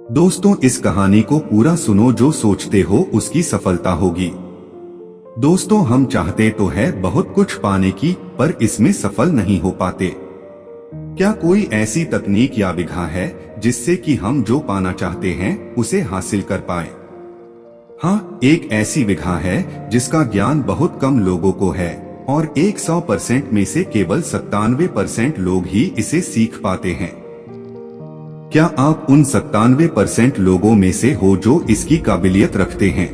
दोस्तों, इस कहानी को पूरा सुनो। जो सोचते हो उसकी सफलता होगी। दोस्तों, हम चाहते तो है बहुत कुछ पाने की, पर इसमें सफल नहीं हो पाते। क्या कोई ऐसी तकनीक या विधा है जिससे कि हम जो पाना चाहते हैं उसे हासिल कर पाए? हाँ, एक ऐसी विधा है जिसका ज्ञान बहुत कम लोगों को है और 100% में से केवल 97% लोग ही इसे सीख पाते हैं। क्या आप उन 97% लोगों में से हो जो इसकी काबिलियत रखते हैं?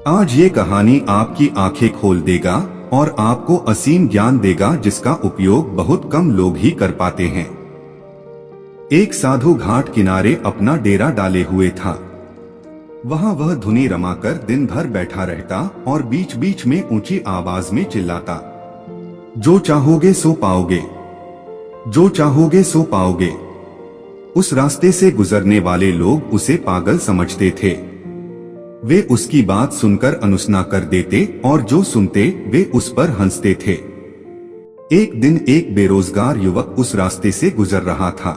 आज ये कहानी आपकी आंखें खोल देगा और आपको असीम ज्ञान देगा जिसका उपयोग बहुत कम लोग ही कर पाते हैं। एक साधु घाट किनारे अपना डेरा डाले हुए था। वहां वह धुनी रमाकर दिन भर बैठा रहता और बीच बीच में ऊंची आवाज में चिल्लाता, जो चाहोगे सो पाओगे, जो चाहोगे सो पाओगे। उस रास्ते से गुजरने वाले लोग उसे पागल समझते थे। वे उसकी बात सुनकर अनुसना कर देते और जो सुनते वे उस पर हंसते थे। एक दिन एक बेरोजगार युवक उस रास्ते से गुजर रहा था।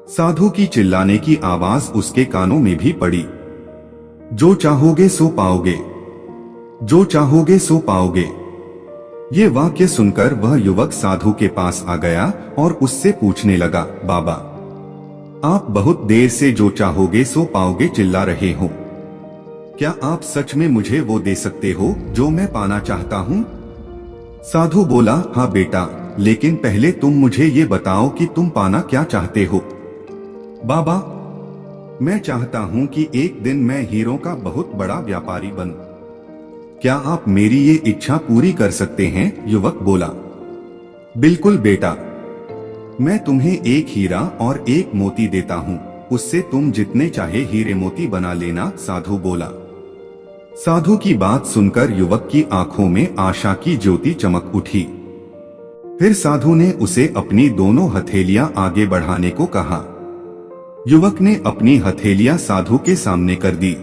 साधु की चिल्लाने की आवाज उसके कानों में भी पड़ी। जो चाहोगे सो पाओगे, जो चाहोगे सो पाओगे। ये वाक्य सुनकर वह युवक साधु के पास आ गया और उससे पूछने लगा, बाबा, आप बहुत देर से जो चाहोगे सो पाओगे चिल्ला रहे हो। क्या आप सच में मुझे वो दे सकते हो जो मैं पाना चाहता हूँ? साधु बोला, हाँ बेटा, लेकिन पहले तुम मुझे ये बताओ कि तुम पाना क्या चाहते हो। बाबा, मैं चाहता हूँ कि एक दिन मैं हीरों का बहुत बड़ा व्यापारी बनूं। क्या आप मेरी ये इच्छा पूरी कर सकते हैं? युवक बोला, बिल्कुल बेटा, मैं तुम्हें एक हीरा और एक मोती देता हूँ, उससे तुम जितने चाहे हीरे मोती बना लेना। साधु बोला। साधु की बात सुनकर युवक की आंखों में आशा की ज्योति चमक उठी। फिर साधु ने उसे अपनी दोनों हथेलियां आगे बढ़ाने को कहा। युवक ने अपनी हथेलियां साधु के सामने कर दी।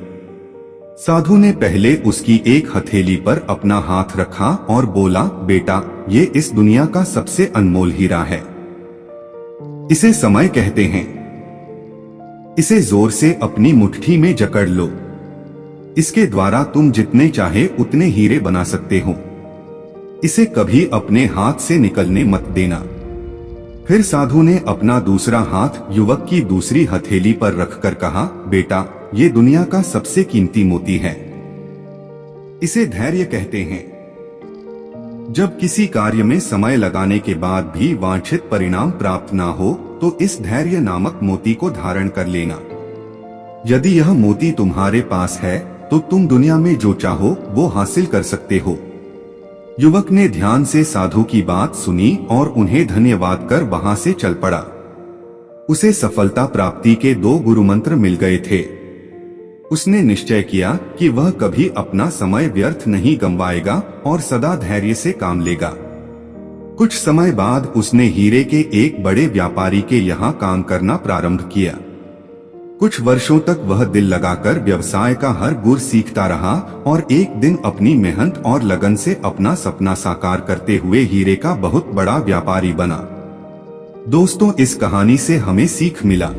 साधु ने पहले उसकी एक हथेली पर अपना हाथ रखा और बोला, बेटा, ये इस दुनिया का सबसे अनमोल हीरा है। इसे समय कहते हैं। इसे जोर से अपनी मुट्ठी में जकड़ लो। इसके द्वारा तुम जितने चाहे उतने हीरे बना सकते हो। इसे कभी अपने हाथ से निकलने मत देना। फिर साधु ने अपना दूसरा हाथ युवक की दूसरी हथेली पर रखकर कहा, बेटा, ये दुनिया का सबसे कीमती मोती है। इसे धैर्य कहते हैं। जब किसी कार्य में समय लगाने के बाद भी वांछित परिणाम प्राप्त ना हो तो इस धैर्य नामक मोती को धारण कर लेना। यदि यह मोती तुम्हारे पास है तो तुम दुनिया में जो चाहो वो हासिल कर सकते हो। युवक ने ध्यान से साधु की बात सुनी और उन्हें धन्यवाद कर वहां से चल पड़ा। उसे सफलता प्राप्ति के 2 गुरु मंत्र मिल गए थे। उसने निश्चय किया कि वह कभी अपना समय व्यर्थ नहीं गंवाएगा और सदा धैर्य से काम लेगा। कुछ समय बाद उसने हीरे के एक बड़े व्यापारी के यहाँ काम करना प्रारंभ किया। कुछ वर्षों तक वह दिल लगाकर व्यवसाय का हर गुर सीखता रहा और एक दिन अपनी मेहनत और लगन से अपना सपना साकार करते हुए हीरे का बहुत बड़ा व्यापारी बना। दोस्तों, इस कहानी से हमें सीख मिला।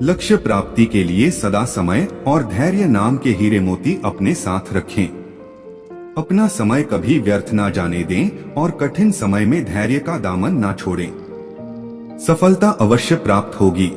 लक्ष्य प्राप्ति के लिए सदा समय और धैर्य नाम के हीरे मोती अपने साथ रखें। अपना समय कभी व्यर्थ ना जाने दें और कठिन समय में धैर्य का दामन ना छोड़ें। सफलता अवश्य प्राप्त होगी।